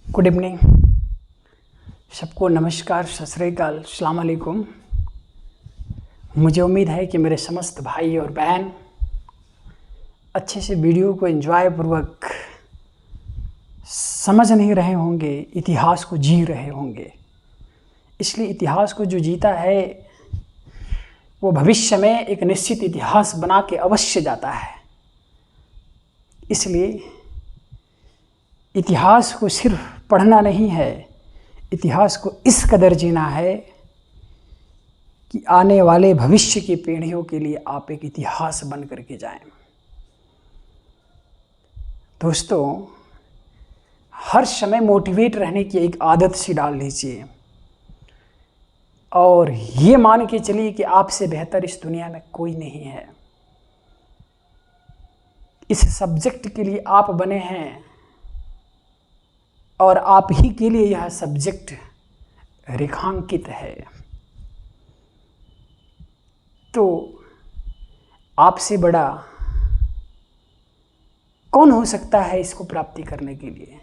Good evening, सबको नमस्कार, सत श्री अकाल, अस्सलाम वालेकुम। मुझे उम्मीद है कि मेरे समस्त भाई और बहन अच्छे से वीडियो को एंजॉय पूर्वक समझ नहीं रहे होंगे, इतिहास को जी रहे होंगे। इसलिए इतिहास को जो जीता है वो भविष्य में एक निश्चित इतिहास बना के अवश्य जाता है। इसलिए इतिहास को सिर्फ पढ़ना नहीं है, इतिहास को इस कदर जीना है कि आने वाले भविष्य की पीढ़ियों के लिए आप एक इतिहास बन करके जाएं। दोस्तों, हर समय मोटिवेट रहने की एक आदत सी डाल लीजिए और ये मान के चलिए कि आपसे बेहतर इस दुनिया में कोई नहीं है। इस सब्जेक्ट के लिए आप बने हैं और आप ही के लिए यह सब्जेक्ट रेखांकित है। तो आपसे बड़ा कौन हो सकता है इसको प्राप्ति करने के लिए?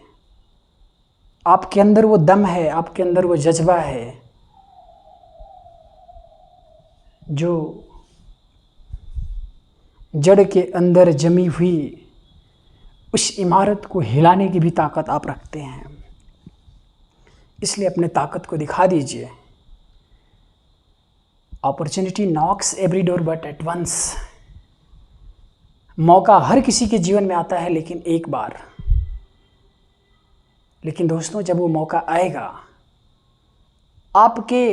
आपके अंदर वो दम है, आपके अंदर वो जज्बा है जो जड़ के अंदर जमी हुई उस इमारत को हिलाने की भी ताकत आप रखते हैं। इसलिए अपने ताकत को दिखा दीजिए। Opportunity knocks every door but at once. मौका हर किसी के जीवन में आता है, लेकिन एक बार। लेकिन दोस्तों, जब वो मौका आएगा, आपके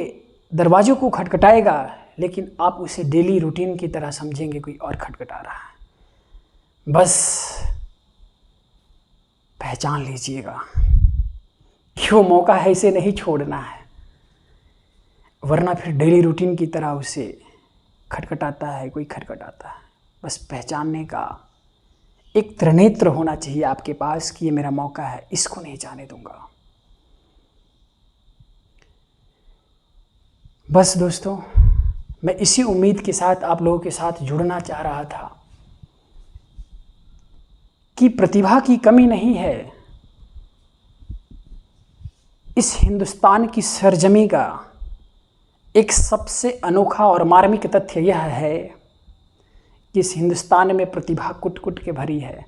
दरवाजों को खटखटाएगा, लेकिन आप उसे डेली रूटीन की तरह समझेंगे कोई और खटखटा रहा है। बस पहचान लीजिएगा कि वो मौका है, इसे नहीं छोड़ना है, वरना फिर डेली रूटीन की तरह उसे खटखटाता है, कोई खटखटाता है। बस पहचानने का एक त्रिनेत्र होना चाहिए आपके पास कि ये मेरा मौका है, इसको नहीं जाने दूंगा। बस दोस्तों, मैं इसी उम्मीद के साथ आप लोगों के साथ जुड़ना चाह रहा था कि प्रतिभा की कमी नहीं है। इस हिंदुस्तान की सरजमी का एक सबसे अनोखा और मार्मिक तथ्य यह है कि इस हिंदुस्तान में प्रतिभा कुट कुट के भरी है।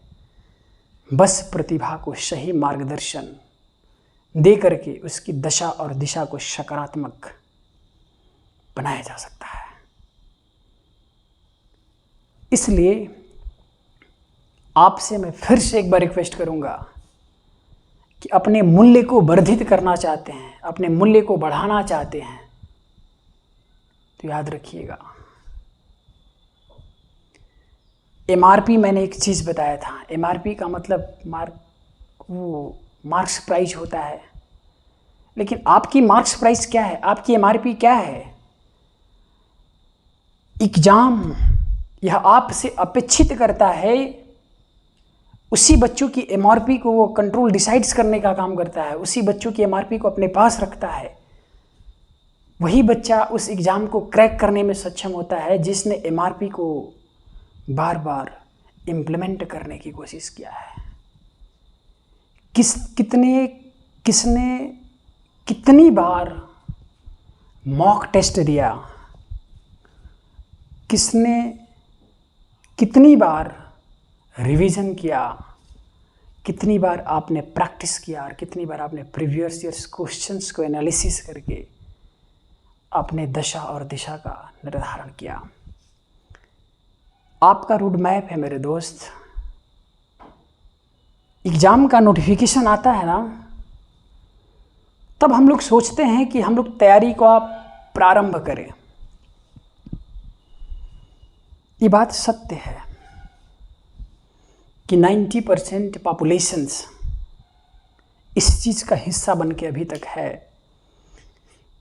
बस प्रतिभा को सही मार्गदर्शन दे करके उसकी दशा और दिशा को सकारात्मक बनाया जा सकता है। इसलिए आपसे मैं फिर से एक बार रिक्वेस्ट करूंगा कि अपने मूल्य को वर्धित करना चाहते हैं, अपने मूल्य को बढ़ाना चाहते हैं, तो याद रखिएगा, एमआरपी मैंने एक चीज़ बताया था। एमआरपी का मतलब मार्क्स प्राइस होता है। लेकिन आपकी मार्क्स प्राइस क्या है? आपकी एमआरपी क्या है? एग्जाम यह आपसे अपेक्षित करता है, उसी बच्चों की एमआरपी को वो कंट्रोल डिसाइड्स करने का काम करता है, उसी बच्चों की एमआरपी को अपने पास रखता है। वही बच्चा उस एग्ज़ाम को क्रैक करने में सक्षम होता है जिसने एमआरपी को बार बार इम्प्लीमेंट करने की कोशिश किया है। किसने कितनी बार मॉक टेस्ट दिया, किसने कितनी बार रिवीजन किया, कितनी बार आपने प्रैक्टिस किया और कितनी बार आपने प्रीवियस ईयर्स क्वेश्चंस को एनालिसिस करके अपने दशा और दिशा का निर्धारण किया। आपका रोड मैप है मेरे दोस्त। एग्ज़ाम का नोटिफिकेशन आता है ना, तब हम लोग सोचते हैं कि हम लोग तैयारी को आप प्रारंभ करें। ये बात सत्य है कि 90% पॉपुलेशंस इस चीज़ का हिस्सा बन के अभी तक है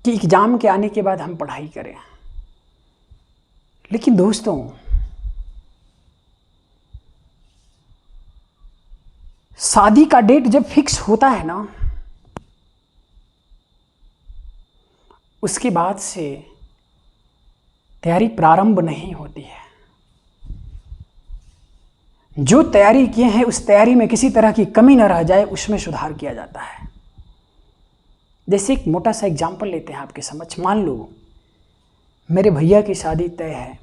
कि एग्ज़ाम के आने के बाद हम पढ़ाई करें। लेकिन दोस्तों, शादी का डेट जब फिक्स होता है ना, उसके बाद से तैयारी प्रारंभ नहीं होती है। जो तैयारी किए हैं उस तैयारी में किसी तरह की कमी न रह जाए, उसमें सुधार किया जाता है। जैसे एक मोटा सा एग्जाम्पल लेते हैं आपके समझ। मान लो मेरे भैया की शादी तय है,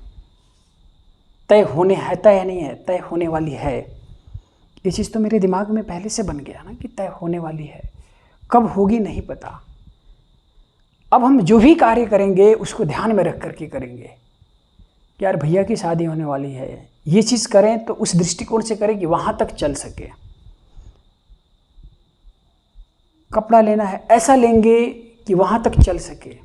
तय होने है, तय नहीं है, तय होने वाली है। ये चीज़ तो मेरे दिमाग में पहले से बन गया ना कि तय होने वाली है, कब होगी नहीं पता। अब हम जो भी कार्य करेंगे उसको ध्यान में रख करके करेंगे कि यार भैया की शादी होने वाली है, ये चीज़ करें तो उस दृष्टिकोण से करें कि वहाँ तक चल सके। कपड़ा लेना है, ऐसा लेंगे कि वहाँ तक चल सके।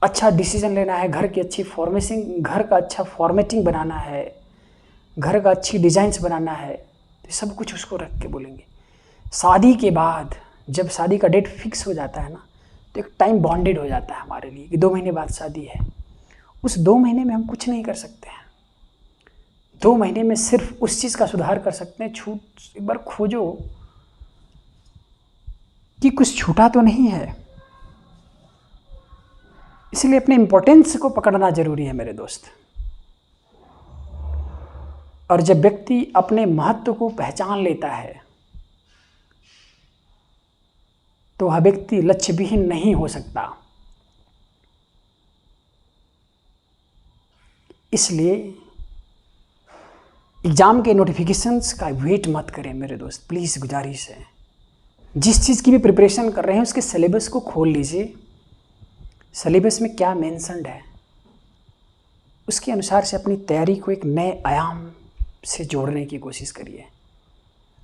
अच्छा डिसीजन लेना है, घर की अच्छी फॉर्मेसिंग, घर का अच्छा फॉर्मेटिंग बनाना है, घर का अच्छी डिज़ाइंस बनाना है, तो सब कुछ उसको रख के बोलेंगे। शादी के बाद जब शादी का डेट फिक्स हो जाता है ना, तो एक टाइम बॉन्डेड हो जाता है हमारे लिए कि 2 महीने बाद शादी है। उस 2 महीने में हम कुछ नहीं कर सकते हैं। 2 महीने में सिर्फ उस चीज़ का सुधार कर सकते हैं। छूट एक बार खोजो कि कुछ छूटा तो नहीं है। इसलिए अपने इम्पोर्टेंस को पकड़ना जरूरी है मेरे दोस्त। और जब व्यक्ति अपने महत्व को पहचान लेता है तो वह व्यक्ति लक्ष्य विहीन नहीं हो सकता। इसलिए एग्ज़ाम के नोटिफिकेशंस का वेट मत करें मेरे दोस्त, प्लीज़ गुजारिश है। जिस चीज़ की भी प्रिपरेशन कर रहे हैं उसके सिलेबस को खोल लीजिए। सिलेबस में क्या मेंशन्ड है उसके अनुसार से अपनी तैयारी को एक नए आयाम से जोड़ने की कोशिश करिए।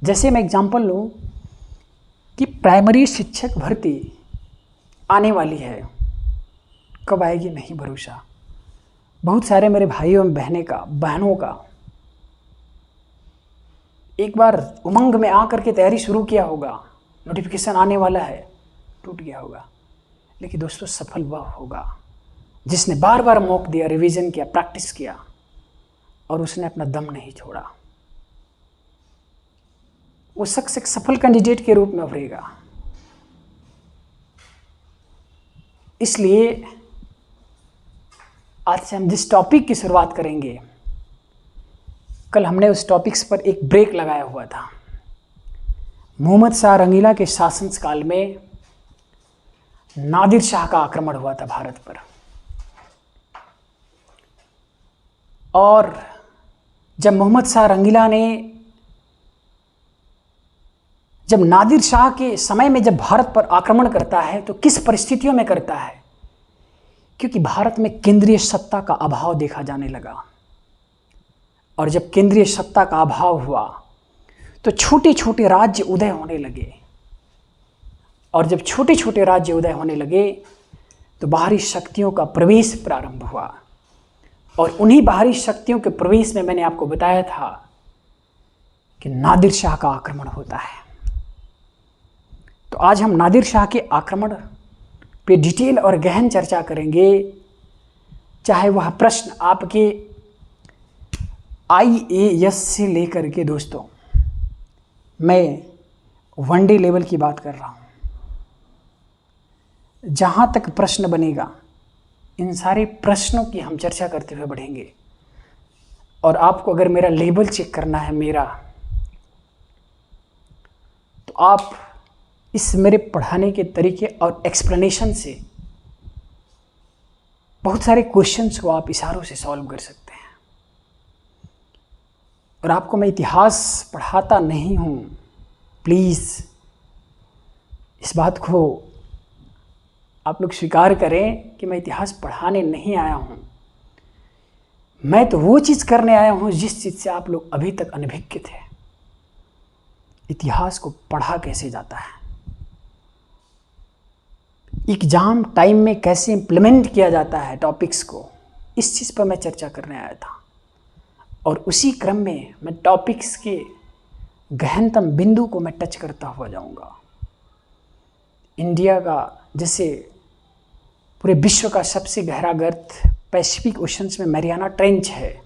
जैसे मैं एग्जांपल लूँ कि प्राइमरी शिक्षक भर्ती आने वाली है, कब आएगी नहीं भरोसा। बहुत सारे मेरे भाइयों एवं बहनों का एक बार उमंग में आकर के तैयारी शुरू किया होगा, नोटिफिकेशन आने वाला है, टूट गया होगा। लेकिन दोस्तों सफल वह होगा जिसने बार बार मॉक दिया, रिवीजन किया, प्रैक्टिस किया और उसने अपना दम नहीं छोड़ा। वो शख्स एक सफल कैंडिडेट के रूप में उभरेगा। इसलिए आज से हम जिस टॉपिक की शुरुआत करेंगे, कल हमने उस टॉपिक्स पर एक ब्रेक लगाया हुआ था। मोहम्मद शाह रंगीला के शासनकाल में नादिर शाह का आक्रमण हुआ था भारत पर। और जब मोहम्मद शाह रंगीला ने, जब नादिर शाह के समय में जब भारत पर आक्रमण करता है तो किस परिस्थितियों में करता है? क्योंकि भारत में केंद्रीय सत्ता का अभाव देखा जाने लगा। और जब केंद्रीय सत्ता का अभाव हुआ तो छोटे छोटे राज्य उदय होने लगे। और जब छोटे छोटे राज्य उदय होने लगे तो बाहरी शक्तियों का प्रवेश प्रारंभ हुआ। और उन्हीं बाहरी शक्तियों के प्रवेश में मैंने आपको बताया था कि नादिर शाह का आक्रमण होता है। तो आज हम नादिर शाह के आक्रमण पे डिटेल और गहन चर्चा करेंगे। चाहे वह प्रश्न आपके IAS से लेकर के दोस्तों, मैं वनडे लेवल की बात कर रहा हूँ, जहाँ तक प्रश्न बनेगा इन सारे प्रश्नों की हम चर्चा करते हुए बढ़ेंगे। और आपको अगर मेरा लेवल चेक करना है मेरा, तो आप इस मेरे पढ़ाने के तरीके और एक्सप्लेनेशन से बहुत सारे क्वेश्चंस को आप इशारों से सॉल्व कर सकते हैं। और आपको मैं इतिहास पढ़ाता नहीं हूँ, प्लीज़ इस बात को आप लोग स्वीकार करें कि मैं इतिहास पढ़ाने नहीं आया हूँ। मैं तो वो चीज़ करने आया हूँ जिस चीज़ से आप लोग अभी तक अनभिज्ञ थे। इतिहास को पढ़ा कैसे जाता है, एग्जाम टाइम में कैसे इम्प्लीमेंट किया जाता है टॉपिक्स को, इस चीज़ पर मैं चर्चा करने आया था। और उसी क्रम में मैं टॉपिक्स के गहनतम बिंदु को मैं टच करता हुआ जाऊंगा। इंडिया का, जैसे पूरे विश्व का सबसे गहरा गर्त पैसिफिक ओशंस में मैरियाना ट्रेंच है,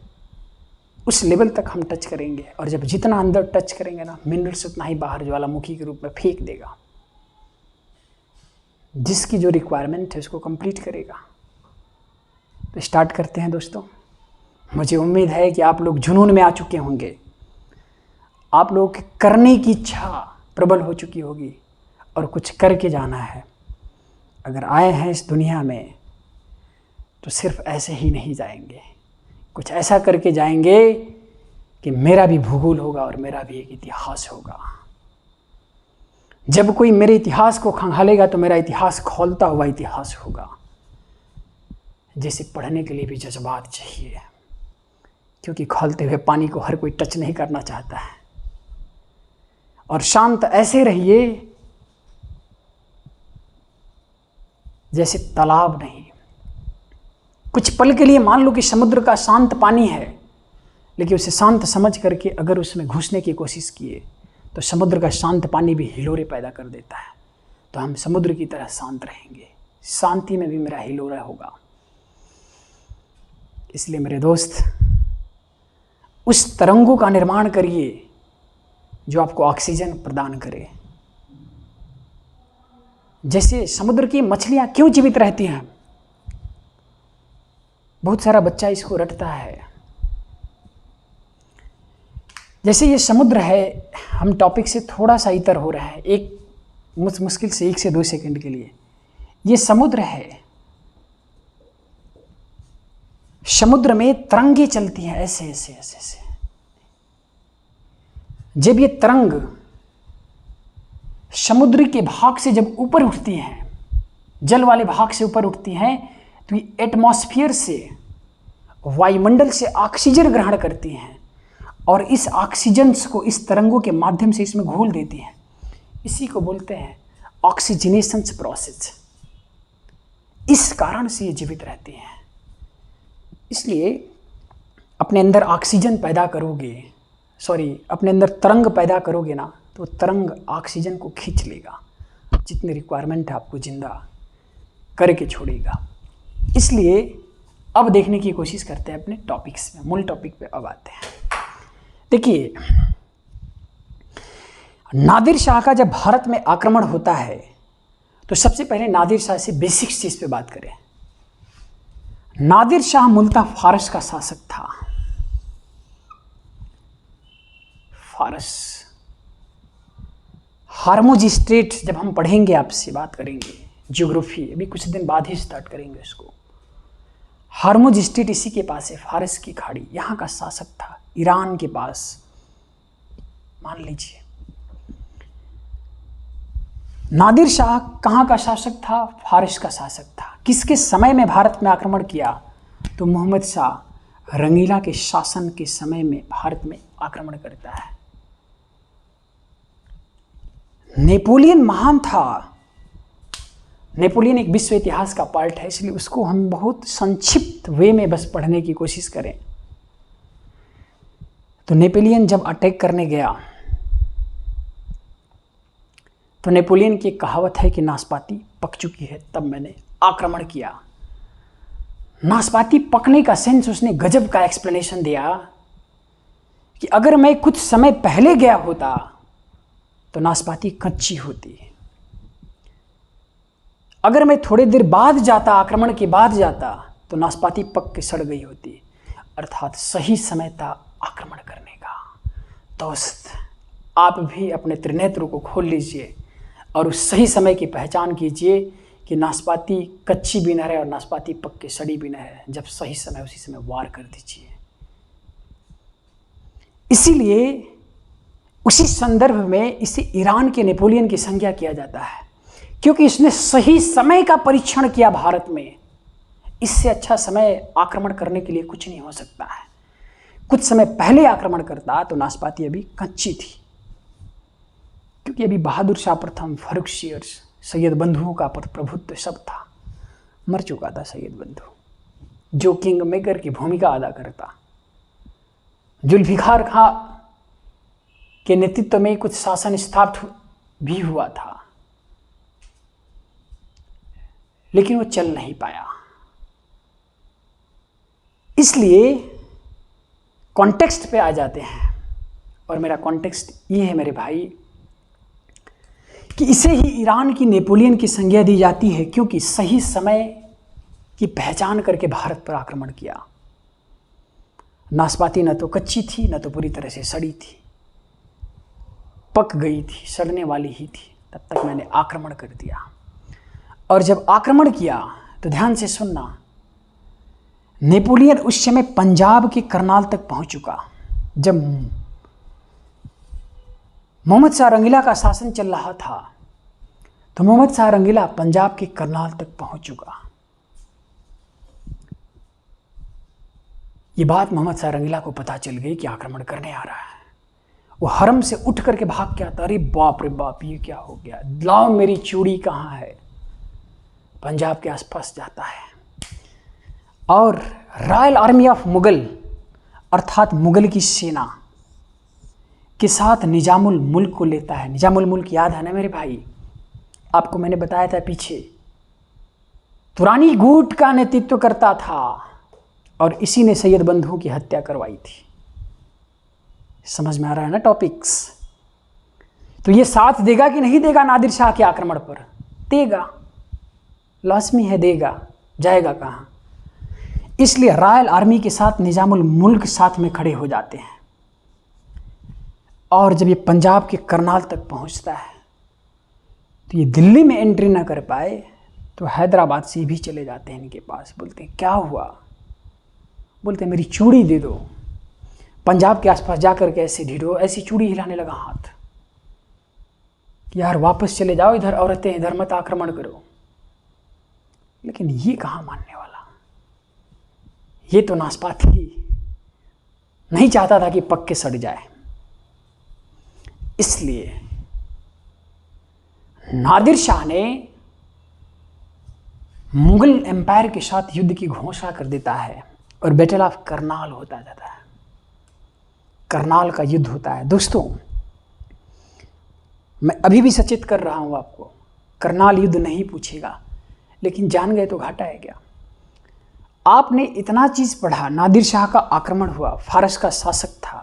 उस लेवल तक हम टच करेंगे। और जब जितना अंदर टच करेंगे ना, मिनरल्स उतना ही बाहर ज्वालामुखी के रूप में फेंक देगा। जिसकी जो रिक्वायरमेंट है उसको कंप्लीट करेगा। तो स्टार्ट करते हैं दोस्तों। मुझे उम्मीद है कि आप लोग जुनून में आ चुके होंगे, आप लोगों के करने की इच्छा प्रबल हो चुकी होगी। और कुछ करके जाना है। अगर आए हैं इस दुनिया में तो सिर्फ ऐसे ही नहीं जाएंगे, कुछ ऐसा करके जाएंगे कि मेरा भी भूगोल होगा और मेरा भी एक इतिहास होगा। जब कोई मेरे इतिहास को खंगालेगा तो मेरा इतिहास खोलता हुआ इतिहास होगा, जिसे पढ़ने के लिए भी जज्बात चाहिए, क्योंकि खोलते हुए पानी को हर कोई टच नहीं करना चाहता है। और शांत ऐसे रहिए जैसे तालाब नहीं। कुछ पल के लिए मान लो कि समुद्र का शांत पानी है, लेकिन उसे शांत समझ करके अगर उसमें घुसने की कोशिश किए तो समुद्र का शांत पानी भी हिलोरे पैदा कर देता है। तो हम समुद्र की तरह शांत रहेंगे, शांति में भी मेरा हिलोरा होगा। इसलिए मेरे दोस्त, उस तरंगों का निर्माण करिए जो आपको ऑक्सीजन प्रदान करे। जैसे समुद्र की मछलियां क्यों जीवित रहती हैं? बहुत सारा बच्चा इसको रटता है। जैसे ये समुद्र है, हम टॉपिक से थोड़ा सा इतर हो रहे हैं, एक मुश्किल से 1 से 2 सेकंड के लिए। ये समुद्र है, समुद्र में तरंगे चलती हैं ऐसे ऐसे ऐसे ऐसे। जब ये तरंग समुद्र के भाग से जब ऊपर उठती हैं, जल वाले भाग से ऊपर उठती हैं, तो ये एटमॉस्फेयर से, वायुमंडल से ऑक्सीजन ग्रहण करती हैं और इस ऑक्सीजन को इस तरंगों के माध्यम से इसमें घोल देती हैं। इसी को बोलते हैं ऑक्सीजनेशन प्रोसेस। इस कारण से ये जीवित रहती हैं। इसलिए अपने अंदर ऑक्सीजन पैदा करोगे, अपने अंदर तरंग पैदा करोगे ना, तो तरंग ऑक्सीजन को खींच लेगा, जितनी रिक्वायरमेंट है आपको जिंदा करके छोड़ेगा। इसलिए अब देखने की कोशिश करते हैं अपने टॉपिक्स में, मूल टॉपिक पे अब आते हैं। देखिए, नादिर शाह का जब भारत में आक्रमण होता है तो सबसे पहले नादिर शाह से बेसिक चीज पे बात करें। नादिर शाह मूलतः फारस का शासक था। फारस, हार्मुज स्ट्रेट, जब हम पढ़ेंगे आपसे बात करेंगे ज्योग्राफी, अभी कुछ दिन बाद ही स्टार्ट करेंगे उसको। हार्मुज स्ट्रेट इसी के पास है, फारस की खाड़ी, यहाँ का शासक था, ईरान के पास, मान लीजिए। नादिर शाह कहाँ का शासक था? फारस का शासक था। किसके समय में भारत में आक्रमण किया? तो मोहम्मद शाह रंगीला के शासन के समय में भारत में आक्रमण करता है। नेपोलियन महान था। नेपोलियन एक विश्व इतिहास का पार्ट है, इसलिए उसको हम बहुत संक्षिप्त वे में बस पढ़ने की कोशिश करें। तो नेपोलियन जब अटैक करने गया तो नेपोलियन की एक कहावत है कि नाशपाती पक चुकी है, तब मैंने आक्रमण किया। नाशपाती पकने का सेंस उसने गजब का एक्सप्लेनेशन दिया कि अगर मैं कुछ समय पहले गया होता तो नाशपाती कच्ची होती, अगर मैं थोड़ी देर बाद जाता, आक्रमण के बाद जाता, तो नाशपाती पक के सड़ गई होती। अर्थात सही समय था आक्रमण करने का। दोस्त, आप भी अपने त्रिनेत्रों को खोल लीजिए और उस सही समय की पहचान कीजिए कि नाशपाती कच्ची भी न रहे और नाशपाती पक के सड़ी भी न है। जब सही समय, उसी समय वार कर दीजिए। इसीलिए उसी संदर्भ में इसे ईरान के नेपोलियन की संज्ञा किया जाता है, क्योंकि इसने सही समय का परीक्षण किया भारत में। इससे अच्छा समय आक्रमण करने के लिए कुछ नहीं हो सकता है। कुछ समय पहले आक्रमण करता तो नाशपाती अभी कच्ची थी, क्योंकि अभी बहादुर शाह प्रथम, फर्रुख शेर, सैयद बंधुओं का प्रभुत्व सब था। मर चुका था सैयद बंधु, जो किंग मेकर की भूमिका अदा करता। जुल्फिकार खां के नेतृत्व में कुछ शासन स्थापित भी हुआ था, लेकिन वो चल नहीं पाया। इसलिए कॉन्टेक्स्ट पे आ जाते हैं, और मेरा कॉन्टेक्स्ट ये है मेरे भाई कि इसे ही ईरान की नेपोलियन की संज्ञा दी जाती है, क्योंकि सही समय की पहचान करके भारत पर आक्रमण किया। नाशपाती न तो कच्ची थी, न तो पूरी तरह से सड़ी थी, पक गई थी, सड़ने वाली ही थी, तब तक मैंने आक्रमण कर दिया। और जब आक्रमण किया तो ध्यान से सुनना, नेपोलियन उस समय पंजाब के करनाल तक पहुंच चुका। जब मोहम्मद शाह रंगीला का शासन चल रहा था तो मोहम्मद शाह रंगीला पंजाब के करनाल तक पहुंच चुका। ये बात मोहम्मद शाह रंगीला को पता चल गई कि आक्रमण करने आ रहा है। वो हरम से उठ करके भाग के आता, अरे बाप रे बाप, ये क्या हो गया, लाओ मेरी चूड़ी कहाँ है। पंजाब के आसपास जाता है और रॉयल आर्मी ऑफ मुगल अर्थात मुगल की सेना के साथ निजामुल मुल्क को लेता है। निजामुल मुल्क याद है ना मेरे भाई, आपको मैंने बताया था पीछे, तुरानी गुट का नेतृत्व करता था और इसी ने सैयद बंधु की हत्या करवाई थी। समझ में आ रहा है ना टॉपिक्स। तो ये साथ देगा कि नहीं देगा नादिर शाह के आक्रमण पर? देगा, लाजमी है देगा, जाएगा कहाँ। इसलिए रॉयल आर्मी के साथ निजामुल मुल्क साथ में खड़े हो जाते हैं। और जब ये पंजाब के करनाल तक पहुंचता है तो ये दिल्ली में एंट्री ना कर पाए तो हैदराबाद से भी चले जाते हैं इनके पास। बोलते हैं क्या हुआ? बोलते हैं मेरी चूड़ी दे दो। पंजाब के आसपास जाकर के ऐसे ढीढ़ो, ऐसी चूड़ी हिलाने लगा हाथ कि यार वापस चले जाओ, इधर औरतें इधर मत आक्रमण करो। लेकिन ये कहाँ मानने वाला, ये तो नाशपाती नहीं चाहता था कि पक के सड़ जाए। इसलिए नादिर शाह ने मुगल एम्पायर के साथ युद्ध की घोषणा कर देता है और बैटल ऑफ करनाल होता जाता है। करनाल का युद्ध होता है। दोस्तों मैं अभी भी सचेत कर रहा हूं आपको, करनाल युद्ध नहीं पूछेगा, लेकिन जान गए तो घाटा है क्या। आपने इतना चीज पढ़ा, नादिर शाह का आक्रमण हुआ, फारस का शासक था,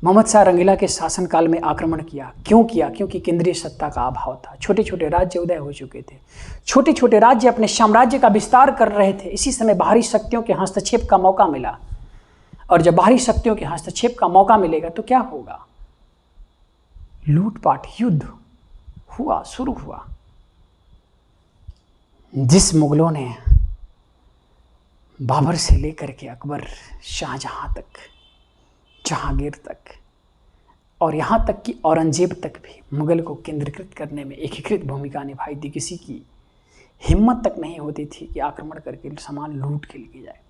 मोहम्मद शाह रंगीला के शासनकाल में आक्रमण किया। क्यों किया? क्योंकि केंद्रीय सत्ता का अभाव था। छोटे छोटे राज्य उदय हो चुके थे, छोटे छोटे राज्य अपने साम्राज्य का विस्तार कर रहे थे। इसी समय बाहरी शक्तियों के हस्तक्षेप का मौका मिला, और जब बाहरी शक्तियों के हस्तक्षेप का मौका मिलेगा तो क्या होगा? लूटपाट, युद्ध हुआ, शुरू हुआ। जिस मुगलों ने बाबर से लेकर के अकबर, शाहजहां तक, जहांगीर तक और यहाँ तक कि औरंगजेब तक भी मुगल को केंद्रीकृत करने में एकीकृत भूमिका निभाई थी। किसी की हिम्मत तक नहीं होती थी कि आक्रमण करके सामान लूट के लेके जाए।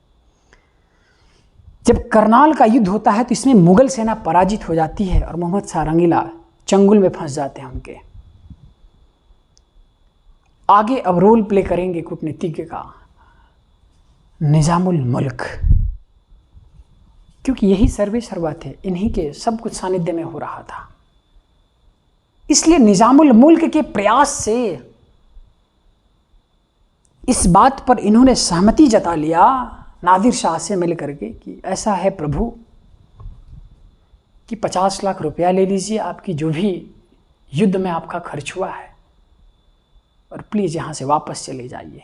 जब करनाल का युद्ध होता है तो इसमें मुगल सेना पराजित हो जाती है और मोहम्मद शाह रंगीला चंगुल में फंस जाते हैं उनके। आगे अब रोल प्ले करेंगे कूटनीतिज्ञ का निजामुल मुल्क, क्योंकि यही सर्वे सर्वा थे, इन्हीं के सब कुछ सानिध्य में हो रहा था। इसलिए निजामुल मुल्क के प्रयास से इस बात पर इन्होंने सहमति जता लिया नादिर शाह से मिल करके कि ऐसा है प्रभु कि 50 लाख रुपया ले लीजिए, आपकी जो भी युद्ध में आपका खर्च हुआ है, और प्लीज यहां से वापस चले जाइए।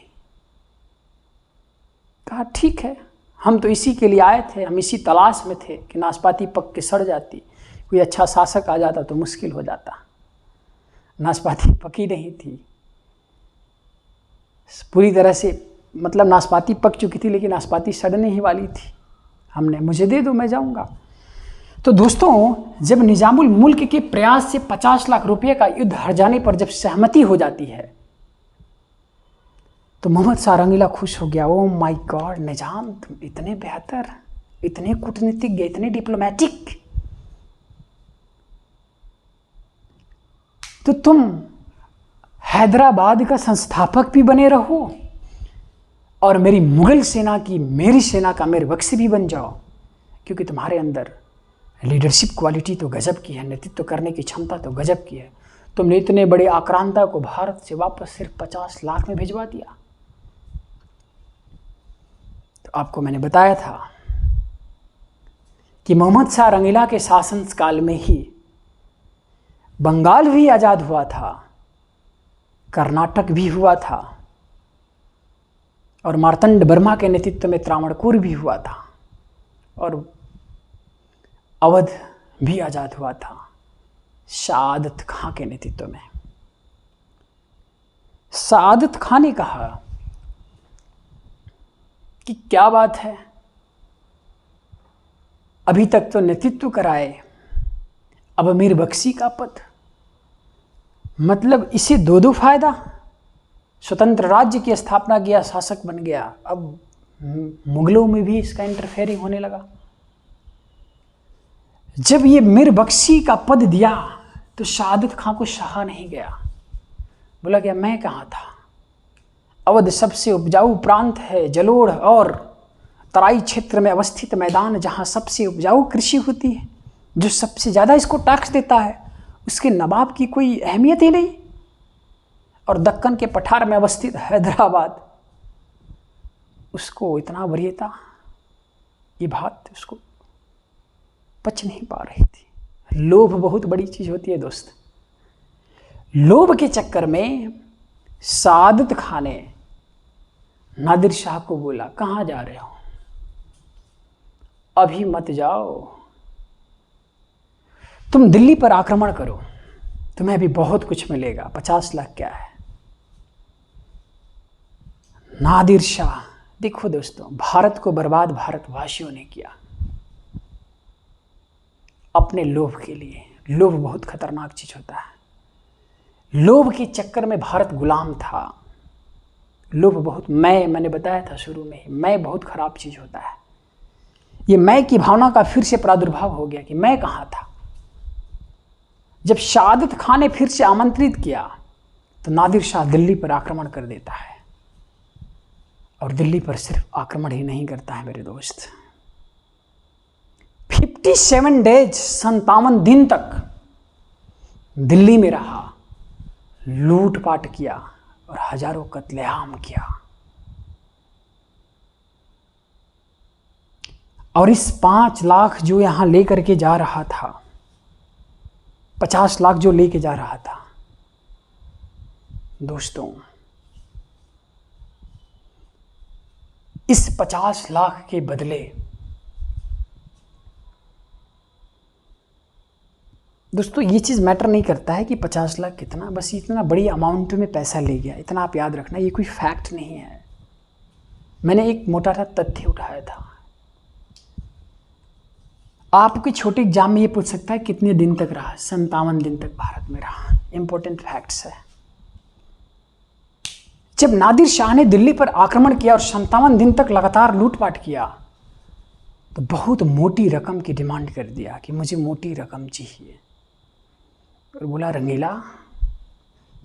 कहा ठीक है, हम तो इसी के लिए आए थे, हम इसी तलाश में थे कि नाशपाती पक के सड़ जाती, कोई अच्छा शासक आ जाता तो मुश्किल हो जाता। नाशपाती पकी नहीं थी पूरी तरह से, मतलब नाशपाती पक चुकी थी लेकिन नाशपाती सड़ने ही वाली थी। हमने, मुझे दे दो, मैं जाऊंगा। तो दोस्तों जब निजामुल मुल्क के प्रयास से 50 लाख रुपये का युद्ध हार जाने पर जब सहमति हो जाती है तो मोहम्मद शाह रंगीला खुश हो गया। ओ माय गॉड निजाम, तुम इतने बेहतर, इतने कूटनीतिज्ञ, इतने डिप्लोमेटिक, तो तुम हैदराबाद का संस्थापक भी बने रहो और मेरी मुगल सेना की, मेरी सेना का मेरे बख्शी भी बन जाओ, क्योंकि तुम्हारे अंदर लीडरशिप क्वालिटी तो गजब की है, नेतृत्व करने की क्षमता तो गजब की है। तुमने इतने बड़े आक्रांता को भारत से वापस सिर्फ 50 लाख में भिजवा दिया। तो आपको मैंने बताया था कि मोहम्मद शाह रंगीला के शासन काल में ही बंगाल भी आज़ाद हुआ था, कर्नाटक भी हुआ था, और मार्तंड वर्मा के नेतृत्व में त्रावणकोर भी हुआ था, और अवध भी आज़ाद हुआ था शहादत खां के नेतृत्व में। सआदत खान ने कहा कि क्या बात है, अभी तक तो नेतृत्व कराए, अब मीर बख्शी का पद, मतलब इसे दो दो फायदा, स्वतंत्र राज्य की स्थापना किया, शासक बन गया, अब मुगलों में भी इसका इंटरफेयरिंग होने लगा। जब ये मीर बख्शी का पद दिया तो सआदत खां को सहा नहीं गया। बोला क्या मैं कहाँ था, अवध सबसे उपजाऊ प्रांत है, जलोढ़ और तराई क्षेत्र में अवस्थित मैदान जहाँ सबसे उपजाऊ कृषि होती है, जो सबसे ज़्यादा इसको टैक्स देता है, उसके नवाब की कोई अहमियत ही नहीं। और दक्कन के पठार में अवस्थित हैदराबाद, उसको इतना वरीयता, ये बात उसको पच नहीं पा रही थी। लोभ बहुत बड़ी चीज़ होती है दोस्त। लोभ के चक्कर में सआदत खान ने नादिर शाह को बोला कहाँ जा रहे हो, अभी मत जाओ, तुम दिल्ली पर आक्रमण करो, तुम्हें अभी बहुत कुछ मिलेगा, 50 लाख क्या है। नादिर शाह, देखो दोस्तों, भारत को बर्बाद भारतवासियों ने किया अपने लोभ के लिए। लोभ बहुत खतरनाक चीज होता है। लोभ के चक्कर में भारत गुलाम था। लोभ बहुत, मैंने बताया था शुरू में ही, मैं बहुत खराब चीज होता है। ये मैं की भावना का फिर से प्रादुर्भाव हो गया कि मैं कहाँ था। जब सआदत खान ने फिर से आमंत्रित किया तो नादिर शाह दिल्ली पर आक्रमण कर देता है। और दिल्ली पर सिर्फ आक्रमण ही नहीं करता है मेरे दोस्त, 57 डेज, 57 दिन तक दिल्ली में रहा, लूटपाट किया और हजारों कत्लेआम किया। और इस 5 लाख जो यहां लेकर के जा रहा था, 50 लाख जो लेके जा रहा था, दोस्तों इस 50 लाख के बदले दोस्तों ये चीज़ मैटर नहीं करता है कि 50 लाख कितना, बस इतना बड़ी अमाउंट में पैसा ले गया, इतना आप याद रखना, ये कोई फैक्ट नहीं है। मैंने एक मोटा सा तथ्य उठाया था। आपके छोटे एग्जाम में ये पूछ सकता है कितने दिन तक रहा, 57 दिन तक भारत में रहा। इंपॉर्टेंट फैक्ट्स है। जब नादिर शाह ने दिल्ली पर आक्रमण किया और 57 दिन तक लगातार लूटपाट किया तो बहुत मोटी रकम की डिमांड कर दिया कि मुझे मोटी रकम चाहिए। और बोला रंगीला,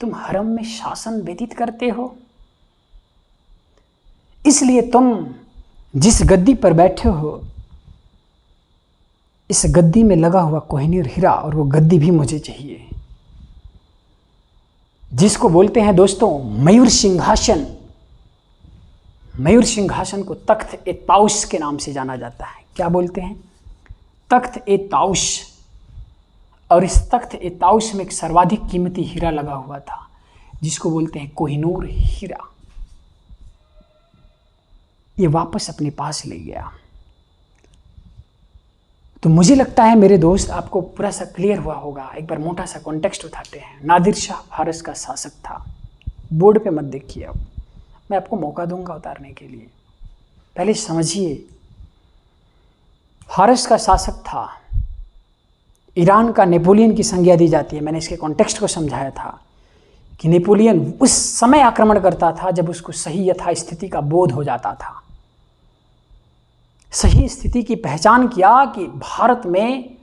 तुम हरम में शासन व्यतीत करते हो, इसलिए तुम जिस गद्दी पर बैठे हो इस गद्दी में लगा हुआ कोहिनूर हीरा, और वो गद्दी भी मुझे चाहिए, जिसको बोलते हैं दोस्तों मयूर सिंहासन। मयूर सिंहासन को तख्त ए ताउस के नाम से जाना जाता है। क्या बोलते हैं? तख्त ए ताउस। और इस तख्त ए ताउस में एक सर्वाधिक कीमती हीरा लगा हुआ था जिसको बोलते हैं कोहिनूर हीरा। ये वापस अपने पास ले गया। तो मुझे लगता है मेरे दोस्त आपको पूरा सा क्लियर हुआ होगा। एक बार मोटा सा कॉन्टेक्स्ट उठाते हैं। नादिर शाह फारस का शासक था। बोर्ड पे मत देखिए, अब मैं आपको मौका दूंगा उतारने के लिए। पहले समझिए, फारस का शासक था। ईरान का नेपोलियन की संज्ञा दी जाती है। मैंने इसके कॉन्टेक्स्ट को समझाया था कि नेपोलियन उस समय आक्रमण करता था जब उसको सही यथास्थिति का बोध हो जाता था, सही स्थिति की पहचान किया कि भारत में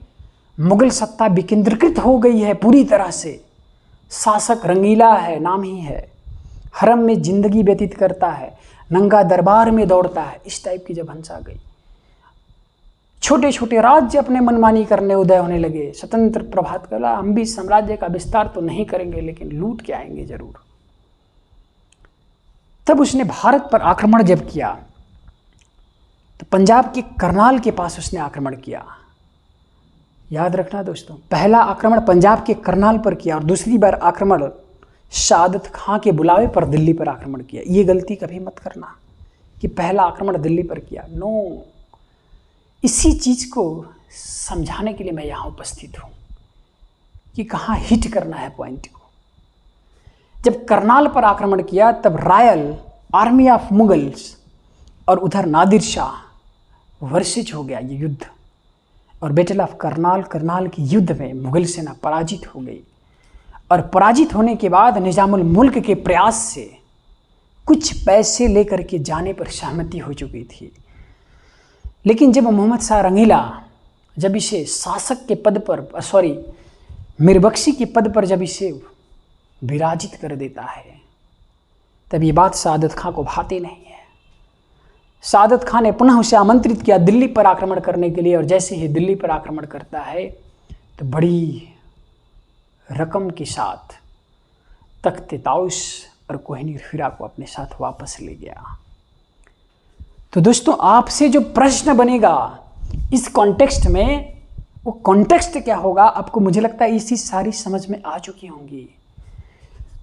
मुगल सत्ता विकेंद्रीकृत हो गई है पूरी तरह से। शासक रंगीला है, नाम ही है, हरम में जिंदगी व्यतीत करता है, नंगा दरबार में दौड़ता है। इस टाइप की जब हंस आ गई, छोटे छोटे राज्य अपने मनमानी करने उदय होने लगे। स्वतंत्र प्रभात कला, हम भी साम्राज्य का विस्तार तो नहीं करेंगे लेकिन लूट के आएंगे जरूर। तब उसने भारत पर आक्रमण जब किया तो पंजाब के करनाल के पास उसने आक्रमण किया। याद रखना दोस्तों, पहला आक्रमण पंजाब के करनाल पर किया और दूसरी बार आक्रमण सआदत खां के बुलावे पर दिल्ली पर आक्रमण किया। ये गलती कभी मत करना कि पहला आक्रमण दिल्ली पर किया। नो, इसी चीज़ को समझाने के लिए मैं यहाँ उपस्थित हूँ कि कहाँ हिट करना है पॉइंट को। जब करनाल पर आक्रमण किया तब रॉयल आर्मी ऑफ मुगल्स और उधर नादिर शाह वर्षित हो गया ये युद्ध, और बैटल ऑफ करनाल के युद्ध में मुगल सेना पराजित हो गई। और पराजित होने के बाद निजामुल मुल्क के प्रयास से कुछ पैसे लेकर के जाने पर सहमति हो चुकी थी, लेकिन जब मोहम्मद शाह रंगीला जब इसे शासक के पद पर मीरबख्शी के पद पर जब इसे विराजित कर देता है, तब ये बात सादत खां को भाती नहीं है। सादत खां ने पुनः उसे आमंत्रित किया दिल्ली पर आक्रमण करने के लिए, और जैसे ही दिल्ली पर आक्रमण करता है तो बड़ी रकम के साथ तख्त ताउस और कोहिनूर हीरा को अपने साथ वापस ले गया। तो दोस्तों, आपसे जो प्रश्न बनेगा इस कॉन्टेक्स्ट में, वो कॉन्टेक्स्ट क्या होगा आपको मुझे लगता है इसी सारी समझ में आ चुकी होंगी।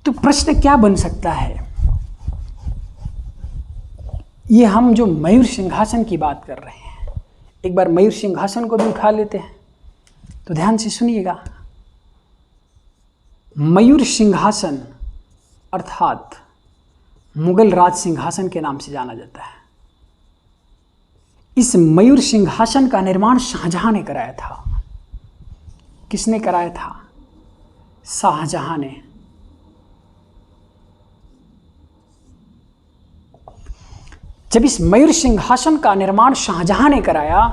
तो प्रश्न क्या बन सकता है? ये हम जो मयूर सिंहासन की बात कर रहे हैं, एक बार मयूर सिंहासन को भी उठा लेते हैं, तो ध्यान से सुनिएगा। मयूर सिंहासन अर्थात मुगल राज सिंहासन के नाम से जाना जाता है। इस मयूर सिंहासन का निर्माण शाहजहां ने कराया था। किसने कराया था? शाहजहां ने। जब इस मयूर सिंहासन का निर्माण शाहजहां ने कराया,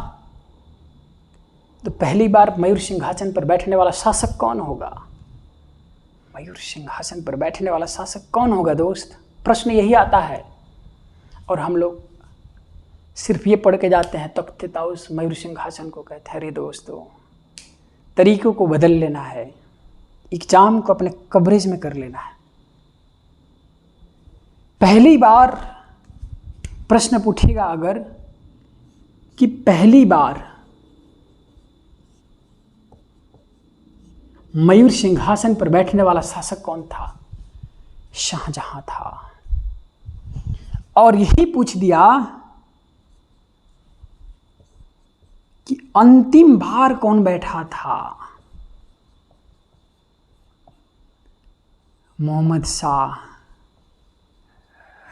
तो पहली बार मयूर सिंहासन पर बैठने वाला शासक कौन होगा? मयूर सिंहासन पर बैठने वाला शासक कौन होगा दोस्त? प्रश्न यही आता है, और हम लोग सिर्फ ये पढ़ के जाते हैं तख्त ताउस मयूर सिंहासन को कहते हैं। अरे दोस्तों, तरीकों को बदल लेना है, एग्जाम को अपने कवरेज में कर लेना है। पहली बार प्रश्न पूछेगा अगर कि पहली बार मयूर सिंहासन पर बैठने वाला शासक कौन था? शाहजहां था। और यही पूछ दिया कि अंतिम बार कौन बैठा था? मोहम्मद शाह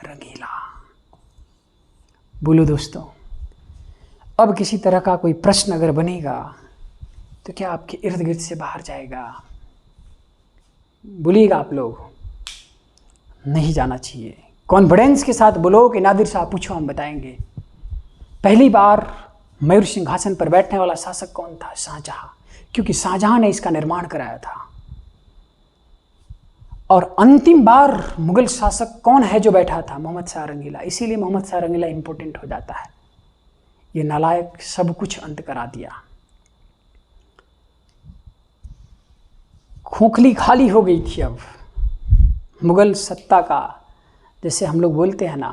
रंगीला। बोलो दोस्तों, अब किसी तरह का कोई प्रश्न अगर बनेगा तो क्या आपके इर्द गिर्द से बाहर जाएगा? बोलिएगा आप लोग। नहीं जाना चाहिए। कॉन्फिडेंस के साथ बोलो कि नादिर शाह पूछो, हम बताएंगे। पहली बार मयूर सिंहासन पर बैठने वाला शासक कौन था? शाहजहां, क्योंकि शाहजहां ने इसका निर्माण कराया था। और अंतिम बार मुगल शासक कौन है जो बैठा था? मोहम्मद शाह रंगीला। इसीलिए मोहम्मद शाह रंगीला इंपॉर्टेंट हो जाता है। ये नालायक सब कुछ अंत करा दिया। खोखली खाली हो गई थी अब मुगल सत्ता का, जैसे हम लोग बोलते हैं ना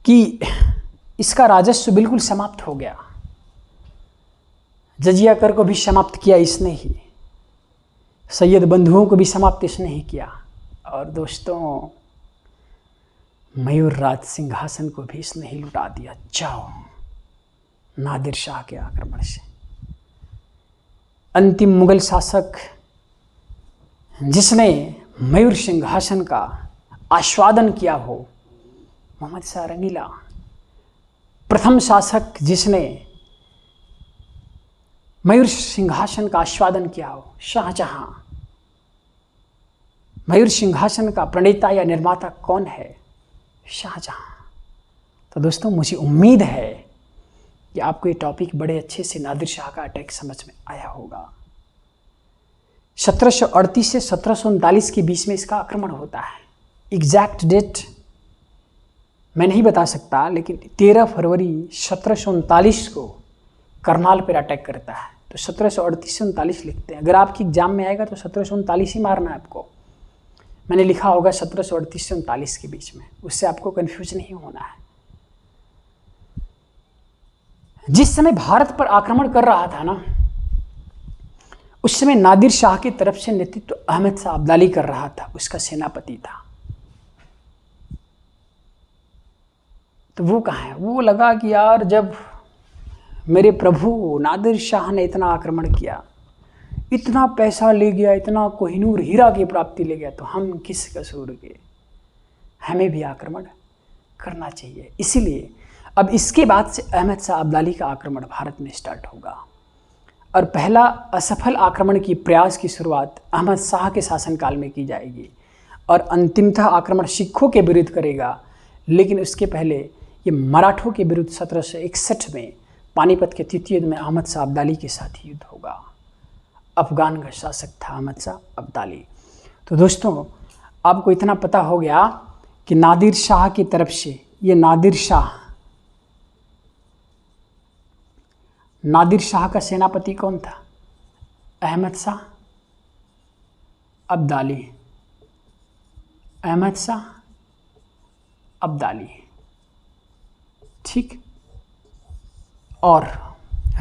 कि इसका राजस्व बिल्कुल समाप्त हो गया। जजिया कर को भी समाप्त किया इसने ही, सैयद बंधुओं को भी समाप्त इसने ही किया, और दोस्तों मयूर राज सिंहासन को भी इसने ही लुटा दिया। जाओ, नादिर शाह के आक्रमण से। अंतिम मुगल शासक जिसने मयूर सिंहासन का आस्वादन किया हो, मोहम्मद शाह रंगीला। प्रथम शासक जिसने मयूर सिंहासन का आस्वादन किया हो, शाहजहां। मयूर सिंहासन का प्रणेता या निर्माता कौन है? शाहजहां। तो दोस्तों, मुझे उम्मीद है कि आपको ये टॉपिक बड़े अच्छे से नादिर शाह का अटैक समझ में आया होगा। 1738 से 1739 के बीच में इसका आक्रमण होता है। एग्जैक्ट डेट मैं नहीं बता सकता, लेकिन 13 फरवरी 1739 को करनाल पर अटैक करता है। तो 1738 से 39 लिखते हैं। अगर आपकी एग्जाम में आएगा तो 1739 ही मारना है आपको। मैंने लिखा होगा 1738 से 39 के बीच में, उससे आपको कन्फ्यूज नहीं होना है। जिस समय भारत पर आक्रमण कर रहा था ना, उस समय नादिर शाह की तरफ से नेतृत्व अहमद शाह अब्दाली कर रहा था, उसका सेनापति था। तो वो कहाँ है? वो लगा कि यार जब मेरे प्रभु नादिर शाह ने इतना आक्रमण किया, इतना पैसा ले गया, इतना कोहिनूर हीरा की प्राप्ति ले गया, तो हम किस कसूर के? हमें भी आक्रमण करना चाहिए। इसीलिए अब इसके बाद से अहमद शाह अब्दाली का आक्रमण भारत में स्टार्ट होगा और पहला असफल आक्रमण की प्रयास की शुरुआत अहमद शाह के शासनकाल में की जाएगी और अंतिमतः आक्रमण सिखों के विरुद्ध करेगा। लेकिन उसके पहले ये मराठों के विरुद्ध 1761 में पानीपत के तृतीय युद्ध में अहमद शाह अब्दाली के साथ युद्ध होगा। अफगान का शासक था अहमद शाह अब्दाली। तो दोस्तों, आपको इतना पता हो गया कि नादिर शाह की तरफ से ये नादिर शाह का सेनापति कौन था? अहमद शाह अब्दाली। अहमद शाह अब्दाली, ठीक। और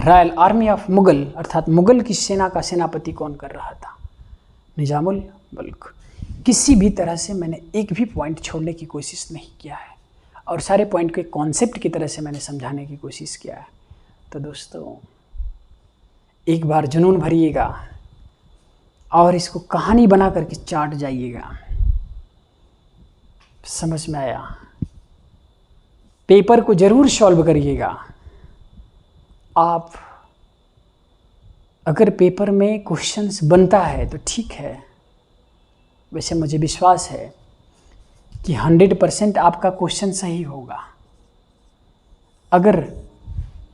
रॉयल आर्मी ऑफ मुगल अर्थात मुगल की सेना का सेनापति कौन कर रहा था? निजामुल मुल्क। किसी भी तरह से मैंने एक भी पॉइंट छोड़ने की कोशिश नहीं किया है और सारे पॉइंट को एक कॉन्सेप्ट की तरह से मैंने समझाने की कोशिश किया है। तो दोस्तों, एक बार जुनून भरिएगा और इसको कहानी बना करके चाट जाइएगा। समझ में आया? पेपर को ज़रूर सॉल्व करिएगा। आप अगर पेपर में क्वेश्चंस बनता है तो ठीक है, वैसे मुझे विश्वास है कि 100% आपका क्वेश्चन सही होगा। अगर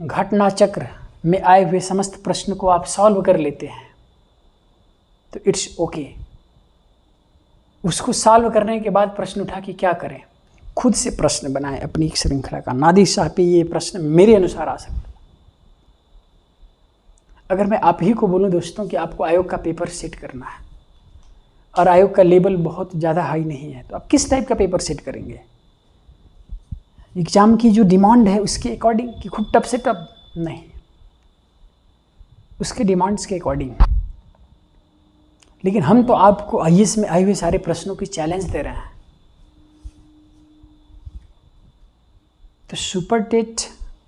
घटना चक्र में आए हुए समस्त प्रश्न को आप सॉल्व कर लेते हैं तो इट्स ओके। उसको सॉल्व करने के बाद प्रश्न उठा कि क्या करें, खुद से प्रश्न बनाएं अपनी एक श्रृंखला का। नादिर शाह पे ये प्रश्न मेरे अनुसार आ सकता है। अगर मैं आप ही को बोलूं दोस्तों कि आपको आयोग का पेपर सेट करना है और आयोग का लेवल बहुत ज़्यादा हाई नहीं है, तो आप किस टाइप का पेपर सेट करेंगे? एग्ज़ाम की जो डिमांड है उसके अकॉर्डिंग कि खूब टफ से टफ नहीं, उसके डिमांड्स के अकॉर्डिंग। लेकिन हम तो आपको आईएएस में आए हुए सारे प्रश्नों की चैलेंज दे रहे हैं। तो सुपर टेट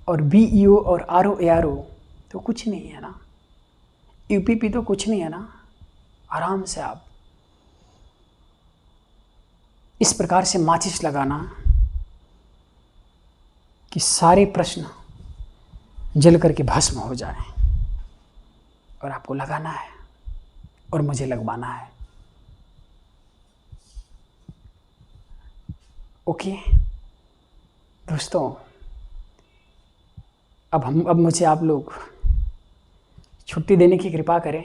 और बीईओ और आरओ एआरओ तो कुछ नहीं है ना, यूपीपी तो कुछ नहीं है ना। आराम से आप इस प्रकार से माचिस लगाना कि सारे प्रश्न जल करके भस्म हो जाएं और आपको लगाना है और मुझे लगवाना है। ओके दोस्तों, अब मुझे आप लोग छुट्टी देने की कृपा करें।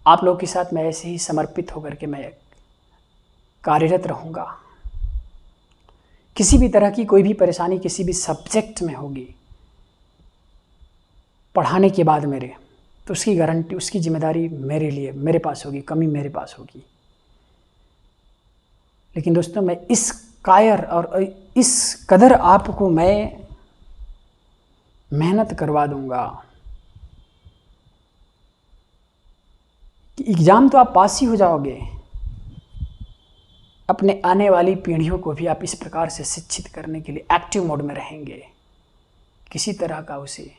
आप लोग के साथ मैं ऐसे ही समर्पित होकर के मैं कार्यरत रहूँगा। किसी भी तरह की कोई भी परेशानी किसी भी सब्जेक्ट में होगी पढ़ाने के बाद मेरे, तो उसकी गारंटी, उसकी जिम्मेदारी मेरे पास होगी, कमी मेरे पास होगी। लेकिन दोस्तों, मैं इस कायर और इस कदर आपको मैं मेहनत करवा दूंगा कि एग्ज़ाम तो आप पास ही हो जाओगे, अपने आने वाली पीढ़ियों को भी आप इस प्रकार से शिक्षित करने के लिए एक्टिव मोड में रहेंगे। किसी तरह का उसे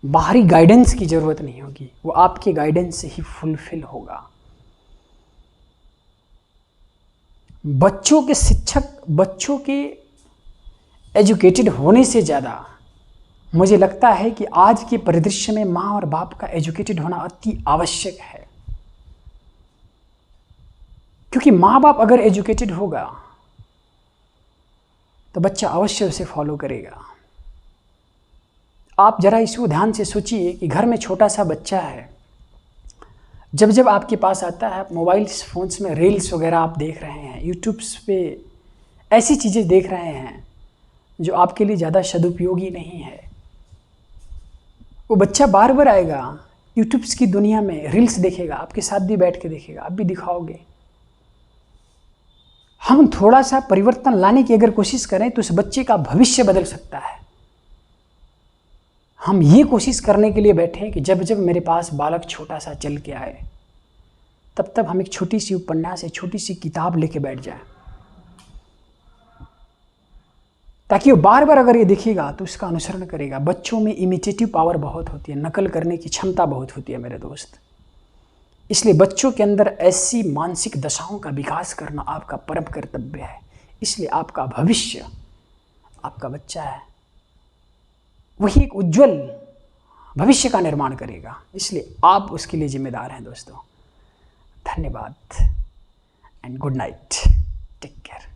बाहरी गाइडेंस की ज़रूरत नहीं होगी, वो आपके गाइडेंस से ही फुलफिल होगा। बच्चों के शिक्षक, बच्चों के एजुकेटेड होने से ज़्यादा मुझे लगता है कि आज के परिदृश्य में माँ और बाप का एजुकेटेड होना अति आवश्यक है। क्योंकि माँ बाप अगर एजुकेटेड होगा तो बच्चा अवश्य उसे फॉलो करेगा। आप जरा इसको ध्यान से सोचिए कि घर में छोटा सा बच्चा है, जब जब आपके पास आता है, मोबाइल फ़ोन्स में रील्स वगैरह आप देख रहे हैं, यूट्यूब्स पे ऐसी चीज़ें देख रहे हैं जो आपके लिए ज़्यादा सदुपयोगी नहीं है। वो बच्चा बार बार आएगा यूट्यूब्स की दुनिया में, रील्स देखेगा, आपके साथ भी बैठ के देखेगा, आप भी दिखाओगे। हम थोड़ा सा परिवर्तन लाने की अगर कोशिश करें तो उस बच्चे का भविष्य बदल सकता है। हम ये कोशिश करने के लिए बैठे हैं कि जब जब मेरे पास बालक छोटा सा चल के आए, तब तब हम एक छोटी सी उपन्यास, एक छोटी सी किताब लेके बैठ जाएं, ताकि वो बार बार अगर ये देखेगा तो उसका अनुसरण करेगा। बच्चों में इमिटेटिव पावर बहुत होती है, नकल करने की क्षमता बहुत होती है मेरे दोस्त। इसलिए बच्चों के अंदर ऐसी मानसिक दशाओं का विकास करना आपका परम कर्तव्य है। इसलिए आपका भविष्य, आपका बच्चा है, वही एक उज्जवल भविष्य का निर्माण करेगा। इसलिए आप उसके लिए जिम्मेदार हैं दोस्तों। धन्यवाद and good night, take care.